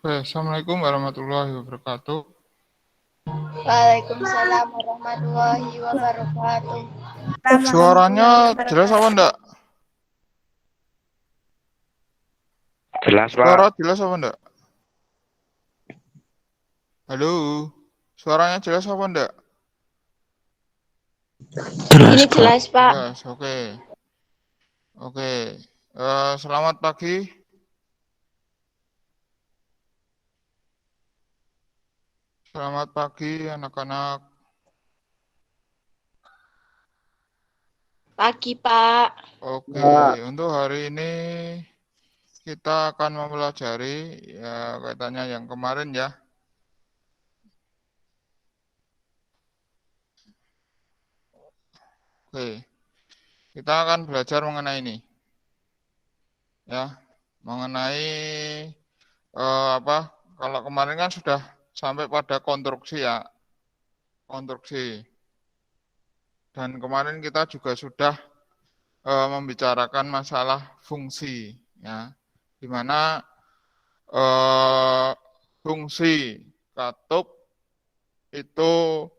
Assalamualaikum warahmatullahi wabarakatuh. Waalaikumsalam warahmatullahi wabarakatuh. Suaranya jelas apa enggak? Jelas, Suara Pak. jelas apa enggak? Halo, suaranya jelas apa enggak? Ini jelas, Pak. Jelas, oke. Oke, selamat pagi. Selamat pagi anak-anak. Pagi, Pak. Oke, untuk hari ini kita akan mempelajari ya kaitannya yang kemarin ya. Oke, kita akan belajar mengenai ini. Ya, mengenai apa? Kalau kemarin kan sudah sampai pada konstruksi ya, konstruksi. Dan kemarin kita juga sudah membicarakan masalah fungsi, ya, di mana fungsi katup itu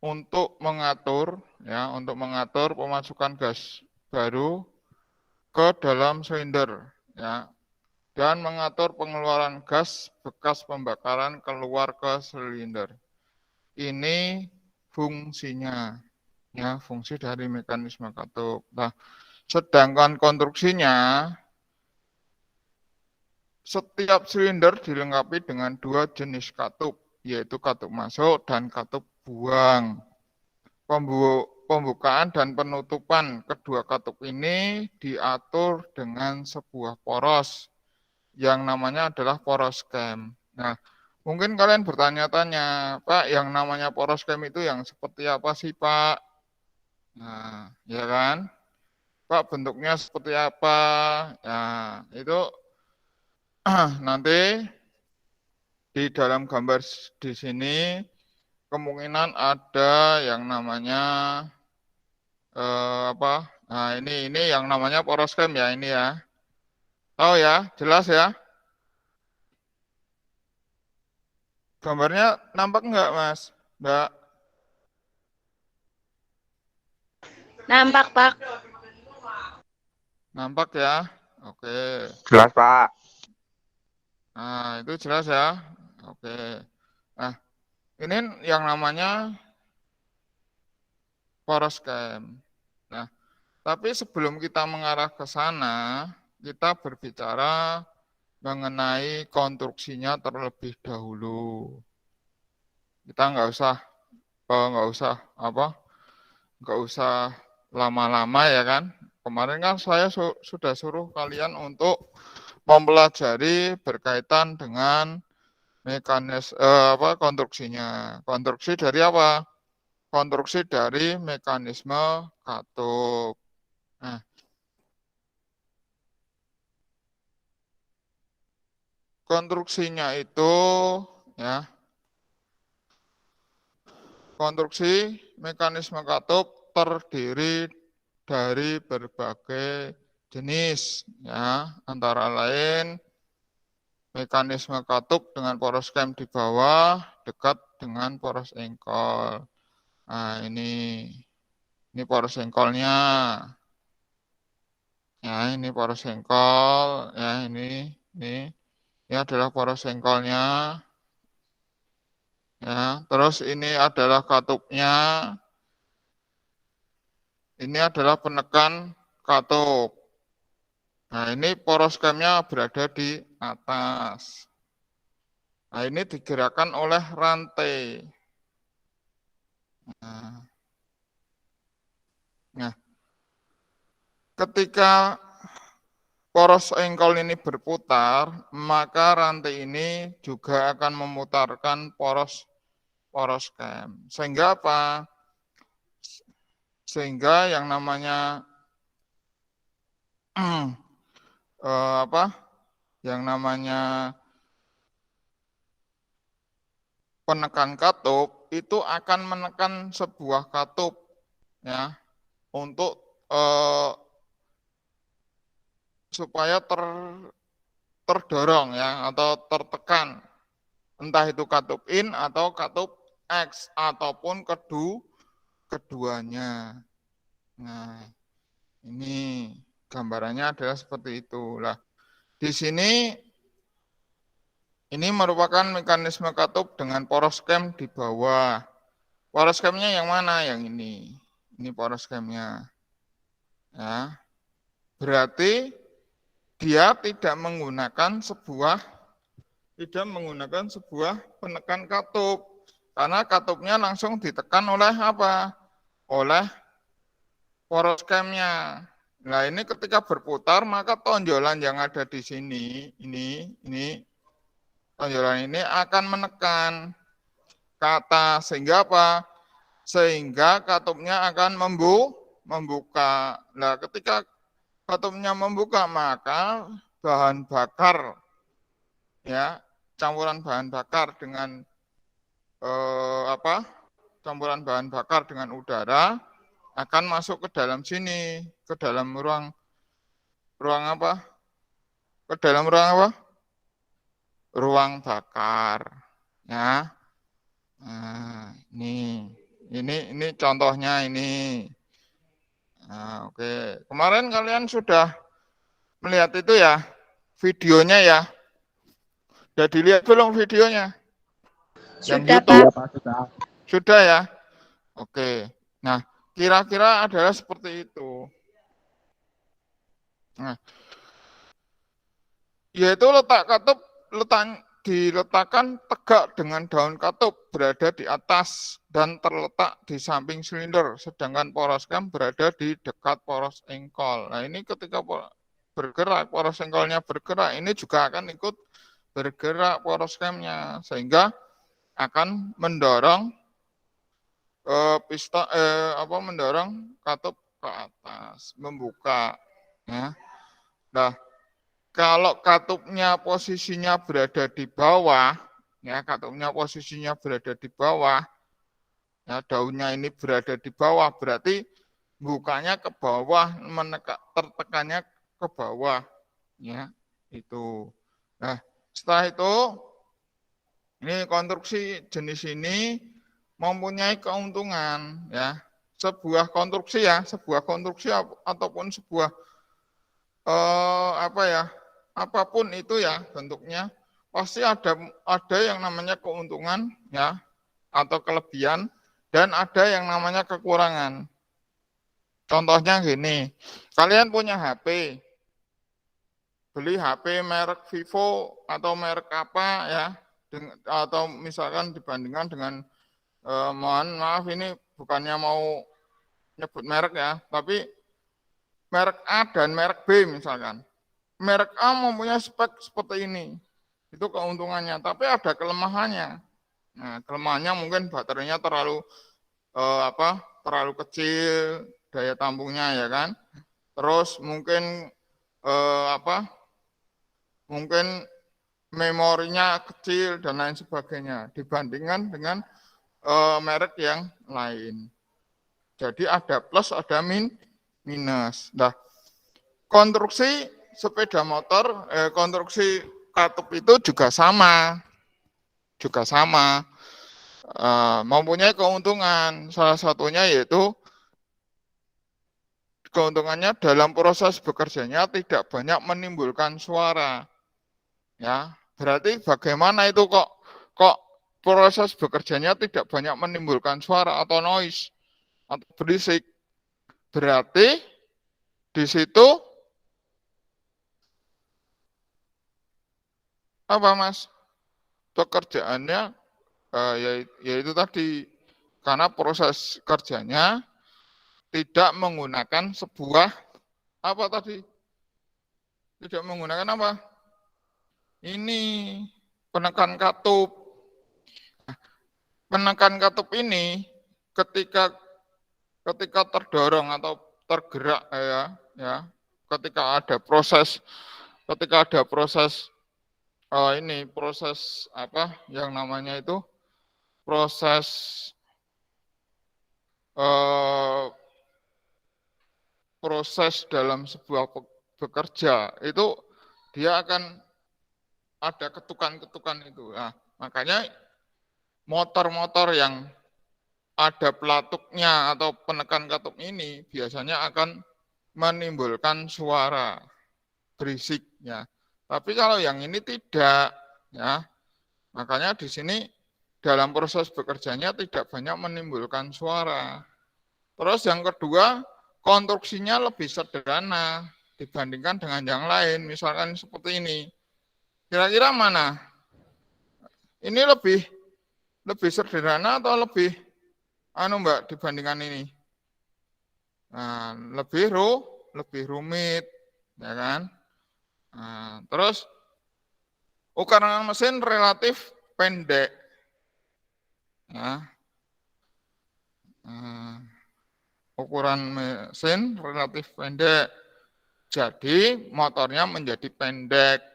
untuk mengatur, ya, untuk mengatur pemasukan gas baru ke dalam silinder, ya, dan mengatur pengeluaran gas bekas pembakaran keluar ke silinder. Ini fungsinya, ya, fungsi dari mekanisme katup. Nah, sedangkan konstruksinya, setiap silinder dilengkapi dengan dua jenis katup, yaitu katup masuk dan katup buang. Pembukaan dan penutupan kedua katup ini diatur dengan sebuah poros yang namanya adalah poros cam. Nah, mungkin kalian bertanya-tanya, Pak, yang namanya poros cam itu yang seperti apa sih, Pak? Nah, ya kan? Pak, bentuknya seperti apa? Nah, itu nanti di dalam gambar di sini kemungkinan ada yang namanya apa? Nah, ini yang namanya poros cam ya, ini ya. Tahu ya? Jelas ya? Gambarnya nampak enggak, Mas? Enggak. Nampak, Pak. Nampak ya? Oke. Jelas, Pak. Nah, itu jelas ya? Oke. Nah, ini yang namanya poros cam. Nah, tapi sebelum kita mengarah ke sana, kita berbicara mengenai konstruksinya terlebih dahulu. Kita nggak usah lama-lama ya kan. Kemarin kan saya sudah suruh kalian untuk mempelajari berkaitan dengan konstruksinya. Konstruksi dari apa? Konstruksi dari mekanisme katup. Nah, konstruksinya itu ya, konstruksi mekanisme katup terdiri dari berbagai jenis ya, antara lain mekanisme katup dengan poros cam di bawah dekat dengan poros engkol. Nah, ini poros engkolnya. Ya, ini poros engkol, ya ini adalah poros engkolnya. Ya, terus ini adalah katupnya. Ini adalah penekan katup. Nah, ini poros camnya berada di atas. Nah, ini digerakkan oleh rantai. Nah, ketika poros engkol ini berputar, maka rantai ini juga akan memutarkan poros cam. Sehingga apa? Sehingga yang namanya yang namanya penekan katup itu akan menekan sebuah katup ya untuk supaya terdorong ya atau tertekan, entah itu katup in atau katup X ataupun keduanya. Nah, ini gambarannya adalah seperti itu. Lah, di sini ini merupakan mekanisme katup dengan poros kem di bawah. Poros kemnya yang mana? Yang ini. Ini poros kemnya. Ya. Berarti dia tidak menggunakan sebuah penekan katup. Karena katupnya langsung ditekan oleh apa? Oleh poros kemnya. Nah, ini ketika berputar maka tonjolan yang ada di sini, ini tonjolan ini akan menekan ke atas sehingga apa? Sehingga katupnya akan membuka. Nah, ketika katupnya membuka maka bahan bakar ya, campuran bahan bakar dengan campuran bahan bakar dengan udara akan masuk ke dalam sini, ke dalam ruang apa? Ke dalam ruang apa? Ruang bakar. Ya. Nah, ini contohnya ini. Nah, oke. Kemarin kalian sudah melihat itu ya, videonya ya. Sudah dilihat belum videonya? Yang Sudah, YouTube. Pak. Sudah ya? Oke. Nah, kira-kira adalah seperti itu. Nah, yaitu letak katup diletakkan tegak dengan daun katup berada di atas dan terletak di samping silinder, sedangkan poros kem berada di dekat poros engkol. Nah, ini ketika bergerak, poros engkolnya bergerak, ini juga akan ikut bergerak poros kemnya, sehingga akan mendorong mendorong katup ke atas, membuka. Ya. Nah, kalau katupnya posisinya berada di bawah, ya katupnya posisinya berada di bawah, ya daunnya ini berada di bawah, berarti bukanya ke bawah, tertekannya ke bawah, ya itu. Nah, setelah itu, ini konstruksi jenis ini mempunyai keuntungan, ya. Sebuah konstruksi ataupun sebuah apapun itu ya bentuknya, pasti ada yang namanya keuntungan ya atau kelebihan dan ada yang namanya kekurangan. Contohnya gini, kalian punya HP, beli HP merek Vivo atau merek apa ya, atau misalkan dibandingkan dengan mohon maaf ini bukannya mau nyebut merek ya, tapi merek A dan merek B misalkan. Merek A mempunyai spek seperti ini, itu keuntungannya, tapi ada kelemahannya. Nah, kelemahannya mungkin baterainya terlalu terlalu kecil, daya tampungnya ya kan. Terus mungkin mungkin memorinya kecil dan lain sebagainya dibandingkan dengan merek yang lain. Jadi ada plus, ada minus. Nah, konstruksi sepeda motor, konstruksi katup itu juga sama, mempunyai keuntungan. Salah satunya yaitu keuntungannya dalam proses bekerjanya tidak banyak menimbulkan suara. Ya, berarti bagaimana itu kok proses bekerjanya tidak banyak menimbulkan suara atau noise atau berisik? Berarti di situ apa Mas? Pekerjaannya yaitu tadi karena proses kerjanya tidak menggunakan sebuah apa tadi? Tidak menggunakan apa? Ini penekan katup. Penekan katup ini ketika terdorong atau tergerak ketika ada proses proses apa yang namanya itu proses dalam sebuah bekerja itu dia akan ada ketukan-ketukan itu. Nah, makanya motor-motor yang ada pelatuknya atau penekan katup ini biasanya akan menimbulkan suara berisik ya. Tapi kalau yang ini tidak ya. Makanya di sini dalam proses bekerjanya tidak banyak menimbulkan suara. Terus yang kedua, konstruksinya lebih sederhana dibandingkan dengan yang lain. Misalkan seperti ini. Kira-kira mana? Ini lebih sederhana atau lebih Mbak dibandingkan ini? Nah, lebih rumit, ya kan? Nah, terus ukuran mesin relatif pendek. Ya. Ukuran mesin relatif pendek. Jadi motornya menjadi pendek.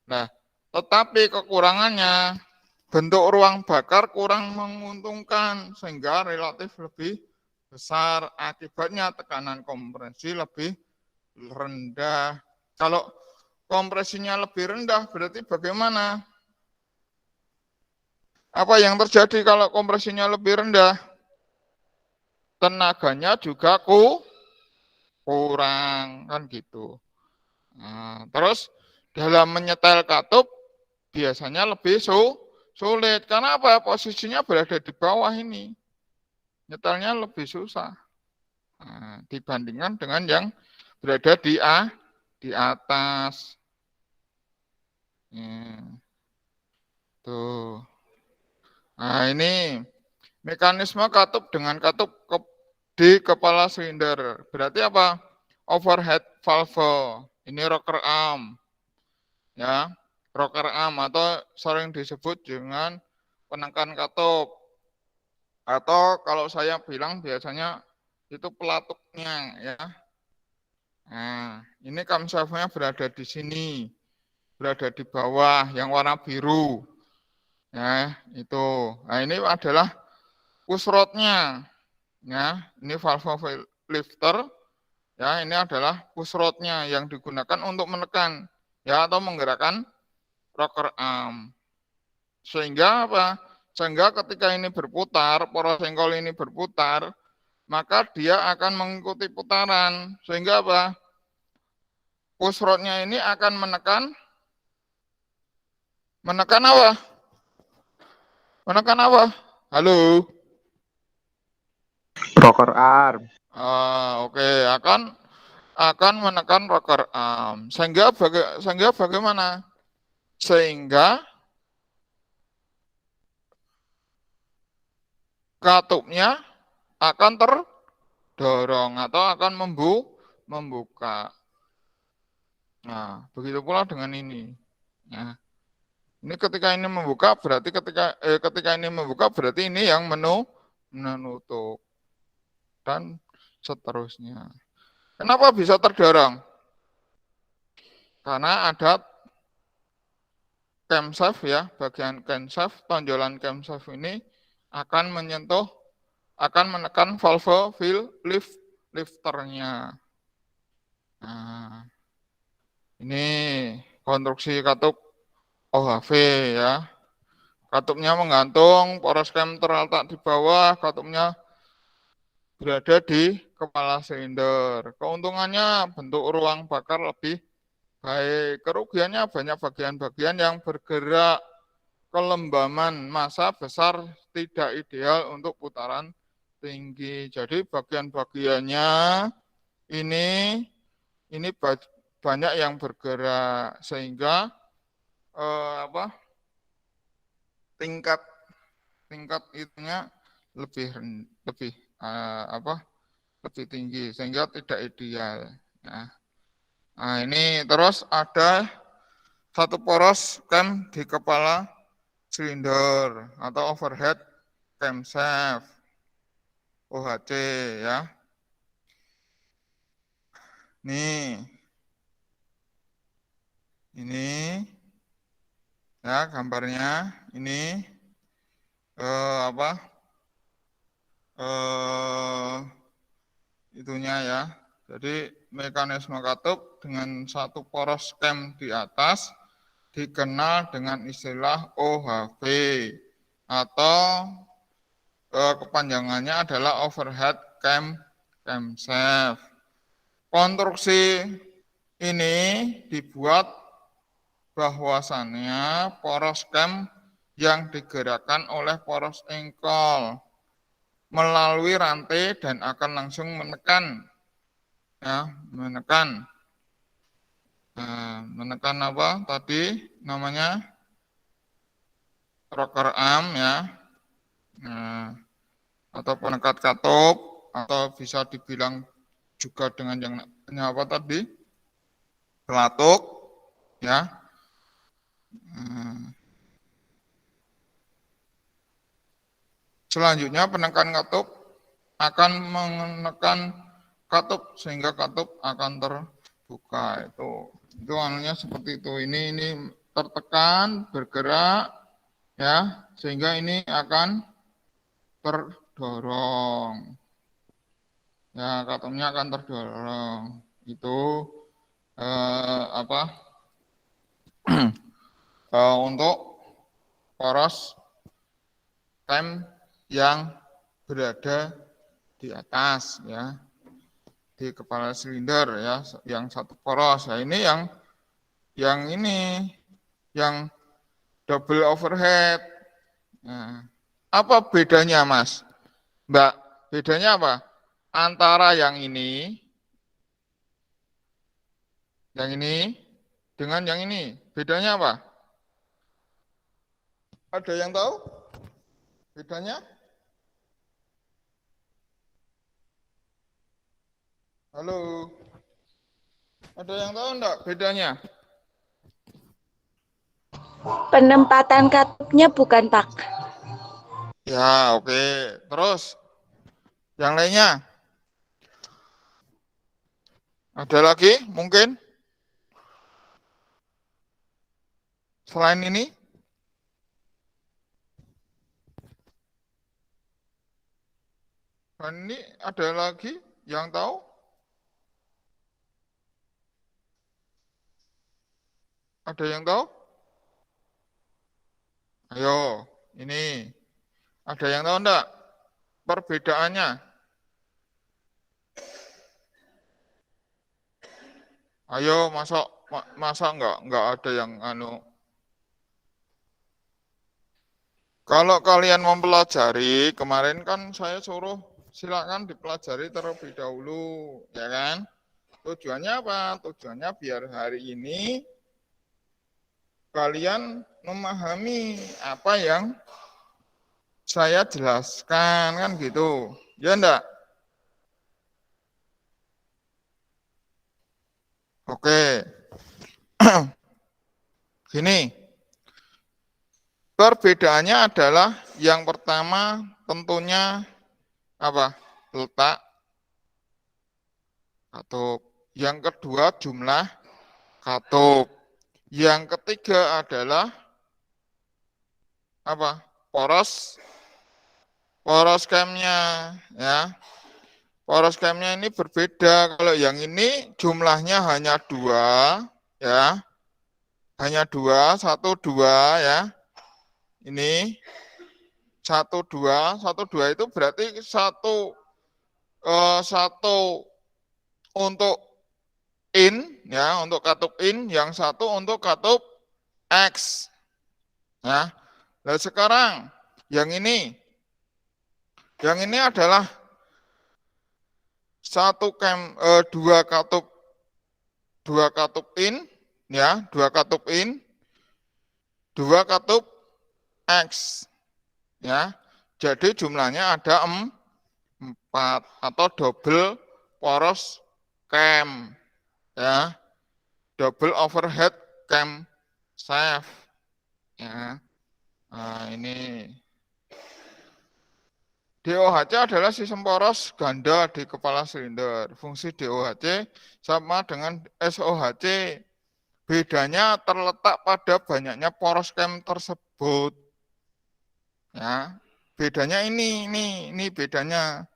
Nah, tetapi kekurangannya bentuk ruang bakar kurang menguntungkan sehingga relatif lebih besar. Akibatnya tekanan kompresi lebih rendah. Kalau kompresinya lebih rendah berarti bagaimana? Apa yang terjadi kalau kompresinya lebih rendah? Tenaganya juga kurang, kan gitu. Nah, terus dalam menyetel katup biasanya lebih sulit. Karena apa? Posisinya berada di bawah ini. Nyetelnya lebih susah. Nah, dibandingkan dengan yang berada di atas. Tuh. Nah, ini mekanisme katup dengan katup di kepala silinder. Berarti apa? Overhead valve. Ini rocker arm. Ya, rocker arm atau sering disebut dengan penekan katup. Atau kalau saya bilang biasanya itu pelatuknya ya. Nah, ini camshaft-nya berada di sini. Berada di bawah yang warna biru. Ya, itu. Nah, ini adalah push rod-nya. Ya, ini valve lifter. Ya, ini adalah push rod-nya yang digunakan untuk menekan ya atau menggerakkan rocker arm. Sehingga apa? Sehingga ketika ini berputar, poros senggol ini berputar, maka dia akan mengikuti putaran. Sehingga apa? Push rod-nya ini akan menekan apa? Menekan apa? Halo? Rocker arm. Oke, akan menekan rocker arm. Sehingga bagaimana? Sehingga katupnya akan terdorong atau akan membuka. Nah, begitu pula dengan ini. Nah, ini ketika ini membuka berarti ketika ini membuka berarti ini yang menutup dan seterusnya. Kenapa bisa terdorong? Karena ada camshaft ya, bagian camshaft, tonjolan camshaft ini akan menekan valve lifternya. Nah, ini konstruksi katup OHV ya. Katupnya menggantung, poros cam terletak di bawah, katupnya berada di kepala silinder. Keuntungannya bentuk ruang bakar lebih baik. Kerugiannya banyak bagian-bagian yang bergerak. Kelembaman massa besar tidak ideal untuk putaran tinggi. Jadi bagian-bagiannya ini banyak yang bergerak sehingga tingkat itunya lebih tinggi sehingga tidak ideal. Nah, ini terus ada satu poros cam di kepala silinder atau overhead camshaft OHC ya. Ini ya gambarnya ini itunya ya. Jadi mekanisme katup dengan satu poros cam di atas dikenal dengan istilah OHV atau kepanjangannya adalah overhead camshaft. Konstruksi ini dibuat bahwasannya poros cam yang digerakkan oleh poros engkol melalui rantai dan akan langsung menekan, ya, menekan apa tadi namanya rocker arm, ya, atau penekat katup, atau bisa dibilang juga dengan yang apa tadi pelatuk, ya. Selanjutnya penekan katup akan menekan katup sehingga katup akan terbuka. Itu anunya seperti itu. Ini tertekan, bergerak, ya, sehingga ini akan terdorong. Ya, katupnya akan terdorong. Itu untuk poros cam yang berada di atas, ya, di kepala silinder, ya, yang satu poros. Nah, ini yang double overhead. Nah, apa bedanya, Mas? Mbak, bedanya apa? Antara yang ini dengan yang ini. Bedanya apa? Ada yang tahu? Bedanya? Halo? Ada yang tahu enggak bedanya? Penempatan katupnya bukan, Pak. Ya, oke. Terus yang lainnya? Ada lagi mungkin? Selain ini? Dan ini ada lagi yang tahu? Ada yang tahu? Ayo, ini. Ada yang tahu enggak perbedaannya? Ayo, masa enggak ada yang anu. Kalau kalian mempelajari, kemarin kan saya suruh silakan dipelajari terlebih dahulu, ya kan? Tujuannya apa? Tujuannya biar hari ini kalian memahami apa yang saya jelaskan, kan gitu. Ya enggak? Oke. Gini. Perbedaannya adalah yang pertama tentunya apa? Letak katup. Yang kedua jumlah katup. Yang ketiga adalah apa? Poros camnya, ya. Poros camnya ini berbeda. Kalau yang ini jumlahnya hanya 2, ya. Hanya 2, 1, 2, ya. Ini 1, 2 itu berarti satu untuk in, ya, untuk katup in, yang satu untuk katup X, ya. Nah sekarang yang ini adalah dua katup in, ya, dua katup in, dua katup X, ya. Jadi jumlahnya ada 4 atau double poros cam, ya, double overhead camshaft, ya. Nah, ini DOHC adalah sistem poros ganda di kepala silinder. Fungsi DOHC sama dengan SOHC. Bedanya terletak pada banyaknya poros cam tersebut. Ya, bedanya ini bedanya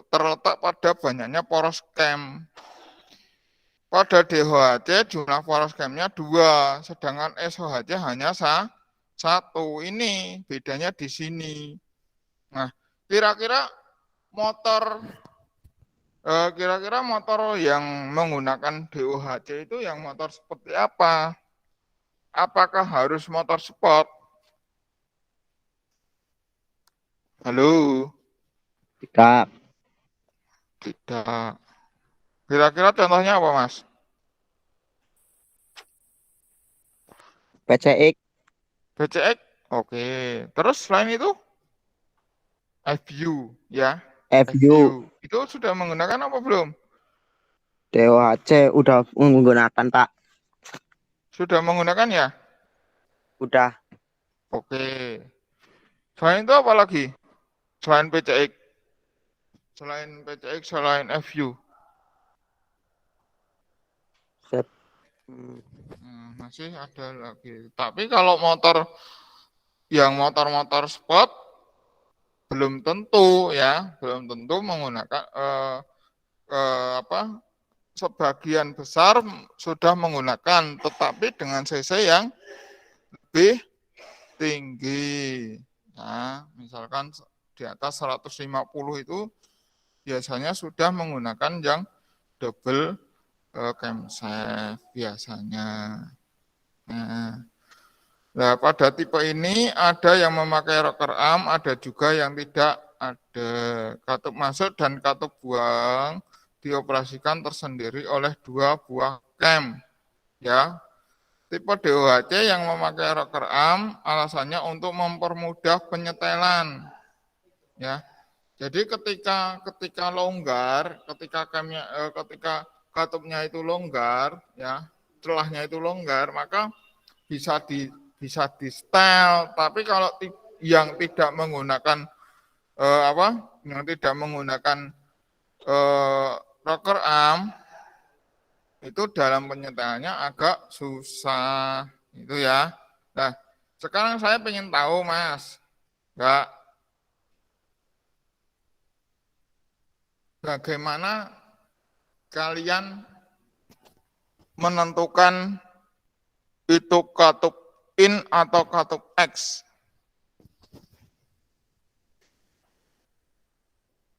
terletak pada banyaknya poros cam. pada DOHC jumlah poros gamenya 2, sedangkan SOHC hanya 1. Ini bedanya di sini. Nah, kira-kira motor yang menggunakan DOHC itu yang motor seperti apa? Apakah harus motor sport? Halo? Tidak. Tidak. Kira-kira contohnya apa, Mas? PCX. BCX? Oke. Terus selain itu? FU, ya. FU. Itu sudah menggunakan apa belum? DOHC udah menggunakan, Pak. Sudah menggunakan ya? Udah. Oke. Selain itu apa lagi? Selain PCX? Selain FU? Masih ada lagi. Tapi kalau motor sport belum tentu ya, belum tentu menggunakan sebagian besar sudah menggunakan, tetapi dengan cc yang lebih tinggi. Nah, misalkan di atas 150 itu biasanya sudah menggunakan yang double camshaft biasanya. Nah, pada tipe ini ada yang memakai rocker arm, ada juga yang tidak ada. Katup masuk dan katup buang dioperasikan tersendiri oleh 2 buah cam. Ya, tipe DOHC yang memakai rocker arm alasannya untuk mempermudah penyetelan. Ya, jadi ketika longgar, ketika katupnya itu longgar, ya, celahnya itu longgar, maka bisa di setel. Tapi kalau yang tidak menggunakan rocker arm itu dalam penyetelannya agak susah, itu ya. Nah, sekarang saya ingin tahu, Mas, bagaimana kalian menentukan itu katup in atau katup X?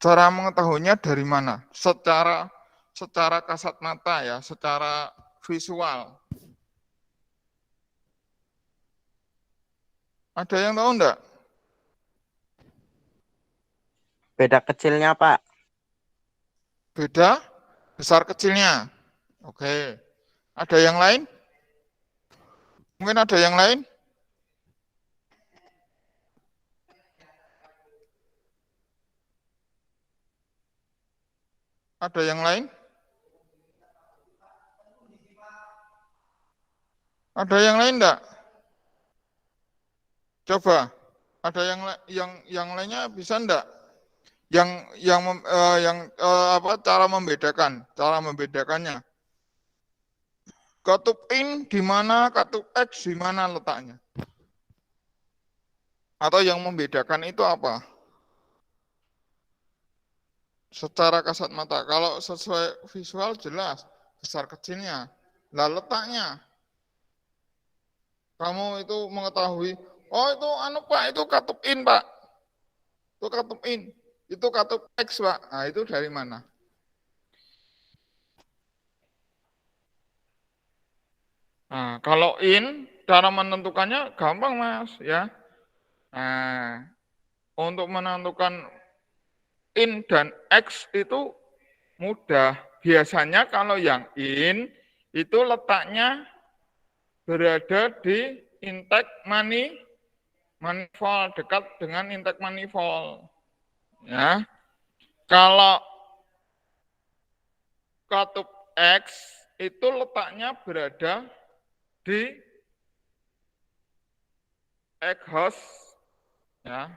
Cara mengetahuinya dari mana? Secara kasat mata ya, secara visual. Ada yang tahu enggak? Beda kecilnya, Pak. Beda besar kecilnya. Oke. Ada yang lain? Mungkin ada yang lain? Ada yang lain? Ada yang lain enggak? Coba. Ada yang lainnya bisa enggak? Cara membedakannya? Katup in di mana, katup X di mana letaknya? Atau yang membedakan itu apa? Secara kasat mata. Kalau sesuai visual jelas besar kecilnya. Lah letaknya. Kamu itu mengetahui, oh itu Pak, itu katup in, Pak. Itu katup in. Itu katup X, Pak. Nah, itu dari mana? Nah, kalau in, cara menentukannya gampang, Mas, ya. Nah, untuk menentukan in dan X itu mudah. Biasanya kalau yang in, itu letaknya berada di intake manifold, dekat dengan intake manifold. Ya. Kalau katup X itu letaknya berada di exhaust, ya.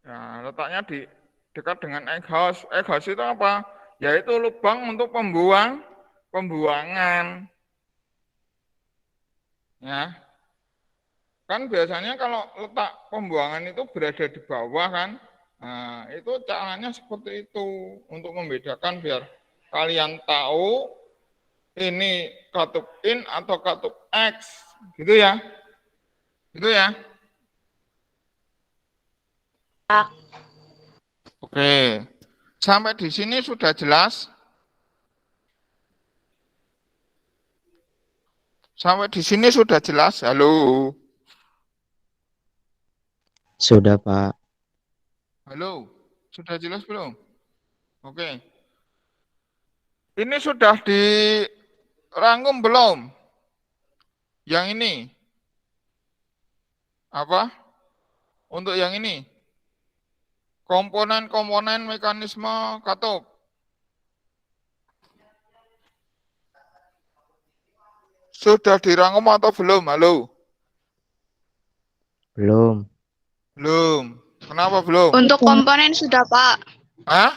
Ya, letaknya di dekat dengan exhaust. Exhaust itu apa? Yaitu lubang untuk pembuangan. Ya. Kan biasanya kalau letak pembuangan itu berada di bawah kan. Nah, itu caranya seperti itu untuk membedakan biar kalian tahu ini katup in atau katup X, gitu ya. Gitu ya. Pak. Oke. Sampai di sini sudah jelas? Sampai di sini sudah jelas? Halo. Sudah, Pak. Halo. Sudah jelas belum? Oke. Ini sudah dirangkum belum? Yang ini. Apa? Untuk yang ini. Komponen-komponen mekanisme katup. Sudah dirangkum atau belum? Halo. Belum. Belum. Kenapa belum? Untuk komponen sudah, Pak. Hah?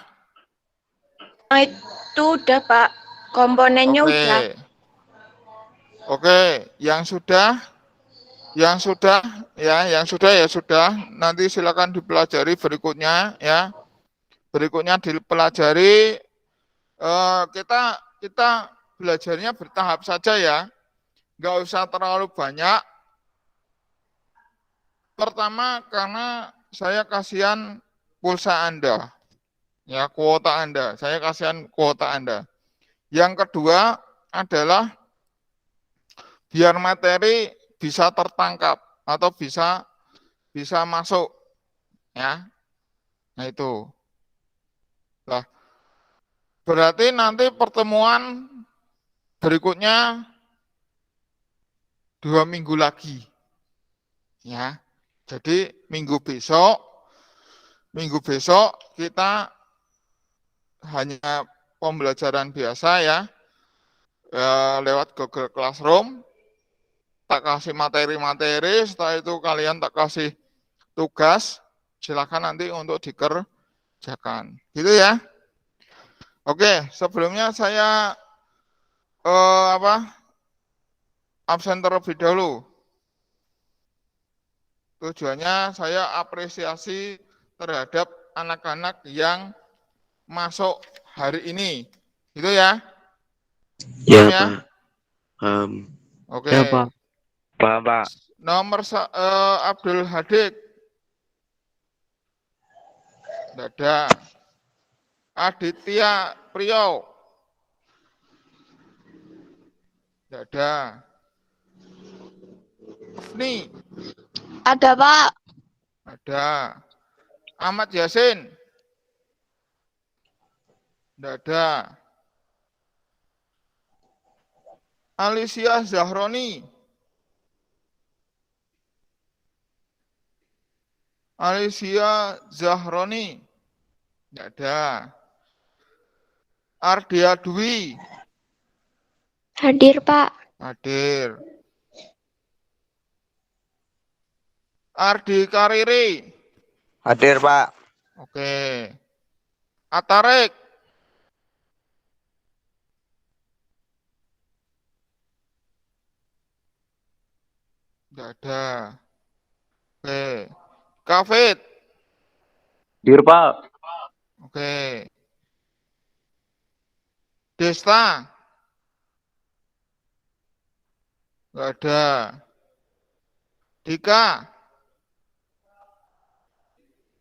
Itu udah Pak, komponennya Oke. udah. Oke, yang sudah ya, yang sudah. Nanti silakan dipelajari berikutnya ya. Berikutnya dipelajari kita belajarnya bertahap saja ya. Nggak usah terlalu banyak. Pertama karena saya kasihan pulsa Anda. Ya, kuota Anda. Saya kasihan kuota Anda. Yang kedua adalah biar materi bisa tertangkap atau bisa masuk ya. Nah itu. Lah, berarti nanti pertemuan berikutnya 2 minggu lagi. Ya. Jadi minggu besok kita hanya pembelajaran biasa ya. Lewat Google Classroom. Tak kasih materi-materi, setelah itu kalian tak kasih tugas, silakan nanti untuk dikerjakan. Gitu ya. Oke, sebelumnya saya absen terlebih dahulu. Tujuannya saya apresiasi terhadap anak-anak yang masuk hari ini. Gitu ya. Ya, ya? Pak. Oke. Ya, Pak. Pak. Nomor Abdul Hadik. Dada. Aditya Priyo. Dada. Afni. Ada, Pak. Ada. Ahmad Yasin. Dada. Alicia Zahroni. Alicia Zahroni. Dada. Ardia Dwi. Hadir, Pak. Hadir. Ardi Kariri. Hadir, Pak. Oke. Atarik. Dada. Oke. Kafit. Dir, Pak. Oke. Desta. Enggak ada. Dika.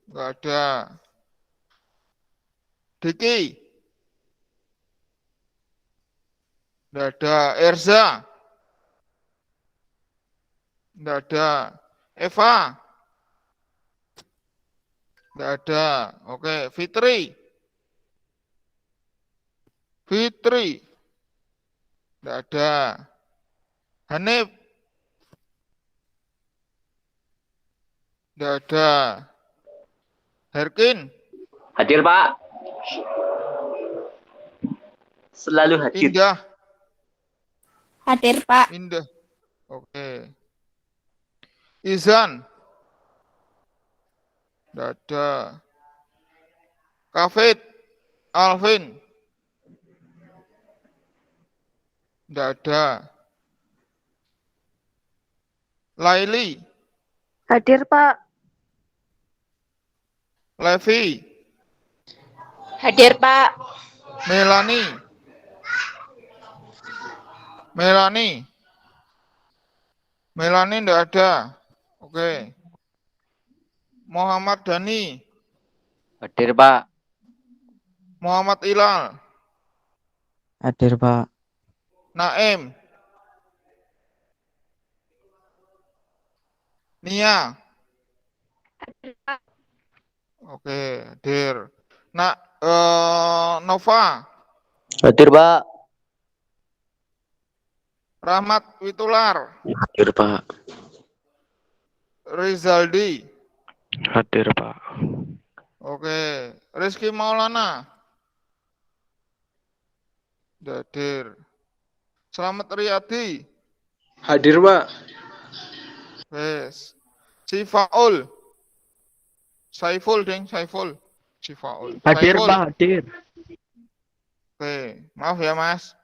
Enggak ada. Diki. Enggak ada. Erza. Enggak ada. Eva. Enggak ada. Oke, Fitri. Fitri. Enggak ada. Hanif. Enggak ada. Herkin. Hadir, Pak. Selalu hadir. Indah. Hadir, Pak. Indah. Oke. Izan. Enggak ada. Kafit. Alvin. Enggak ada. Laili. Hadir Pak. Levi. Hadir Pak. Melani. Melani. Melani enggak ada. Oke. Muhammad Dhani. Hadir, Pak. Muhammad Ilal. Hadir, Pak. Naim. Nia. Oke, hadir. Nova. Hadir, Pak. Rahmat Witular. Hadir, Pak. Rizaldi. Hadir, Pak. Oke, Rizky Maulana. Hadir. Selamat Riyadi. Hadir, Pak. Yes. Sifaul. Saiful, deng, Saiful. Sifaul. Hadir, Saiful. Pak. Hadir. Oke, maaf ya, Mas.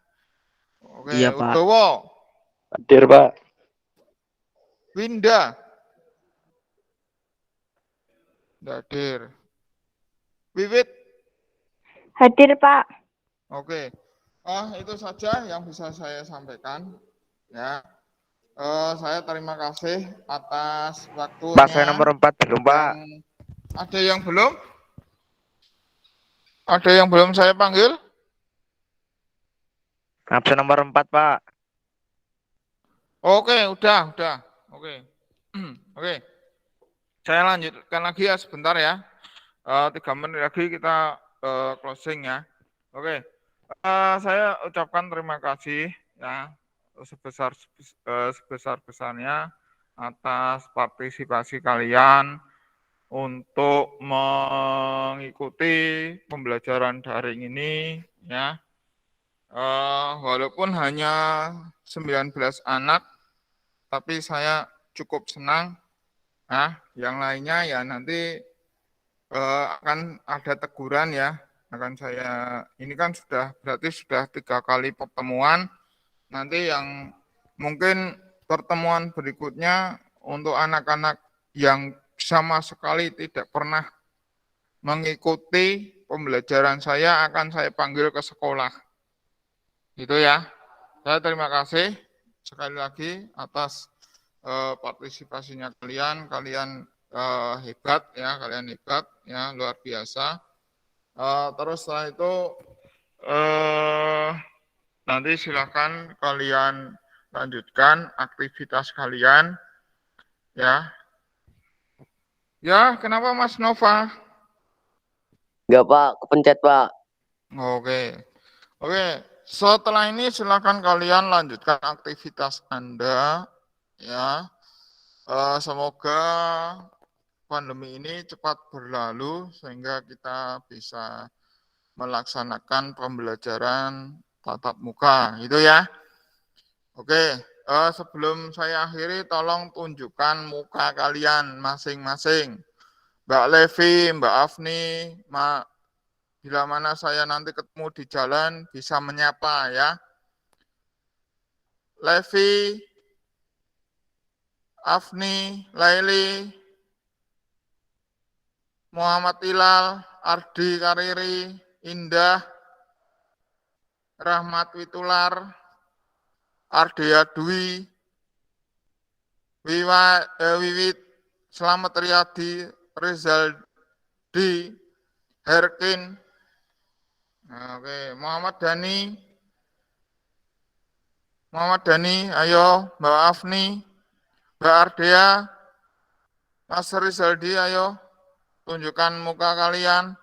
Oke, Iya, Pak. Udowo. Hadir, Pak. Winda. Hadir. Wiwit. Hadir, Pak. Oke. Itu saja yang bisa saya sampaikan. Ya. Saya terima kasih atas waktunya. Pak, saya nomor 4 belum, Pak. Ada yang belum? Ada yang belum saya panggil? Absen nomor 4, Pak. Oke, udah. Oke. Oke. Saya lanjutkan lagi ya sebentar ya. 3 menit lagi kita closing ya. Oke. Saya ucapkan terima kasih ya sebesar-besarnya atas partisipasi kalian untuk mengikuti pembelajaran daring ini ya. Walaupun hanya 19 anak, tapi saya cukup senang. Nah, yang lainnya ya nanti akan ada teguran ya. Ini kan berarti sudah 3 kali pertemuan. Nanti yang mungkin pertemuan berikutnya untuk anak-anak yang sama sekali tidak pernah mengikuti pembelajaran saya akan saya panggil ke sekolah. Itu ya. Saya terima kasih sekali lagi atas partisipasinya kalian. Kalian hebat ya, luar biasa. Terus setelah itu nanti silakan kalian lanjutkan aktivitas kalian ya. Ya, kenapa Mas Nova? Enggak, Pak. Kepencet, Pak. Oke. Setelah ini silakan kalian lanjutkan aktivitas Anda ya. Semoga pandemi ini cepat berlalu sehingga kita bisa melaksanakan pembelajaran tatap muka, gitu ya. Oke, sebelum saya akhiri, tolong tunjukkan muka kalian masing-masing. Mbak Levi, Mbak Afni, bila mana saya nanti ketemu di jalan, bisa menyapa ya. Levi, Afni, Laili, Muhammad Ilal, Ardi Kariri, Indah, Rahmat Witular, Ardea Dwi, Wiwit, Selamat Riyadi, Rizaldi, Herkin, Muhammad Dhani, ayo, Mbak Afni, Mbak Ardea, Mas Rizaldi, ayo, tunjukkan muka kalian.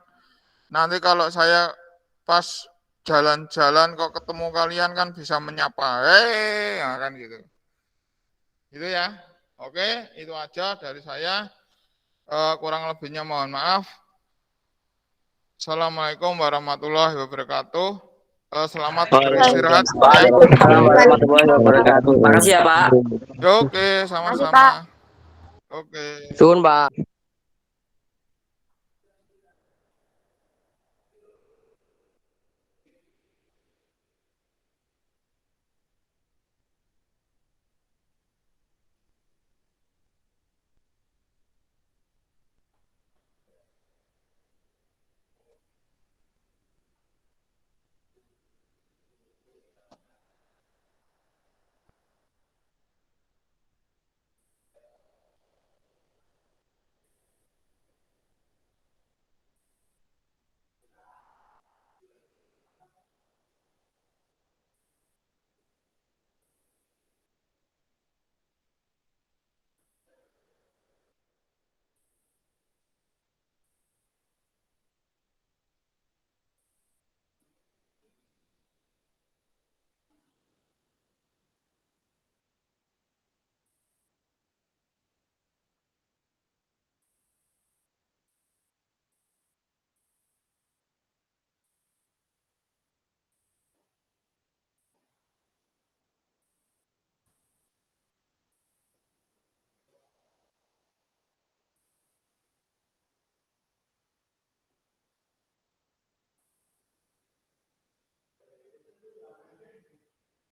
Nanti kalau saya pas jalan-jalan kok ketemu kalian kan bisa menyapa. Kan gitu. Gitu ya. Oke, itu aja dari saya. Kurang lebihnya mohon maaf. Assalamualaikum warahmatullahi wabarakatuh. Selamat beristirahat. Waalaikumsalam warahmatullahi wabarakatuh. Makasih ya, Pak. Oke, sama-sama. Oke. Suun, Pak.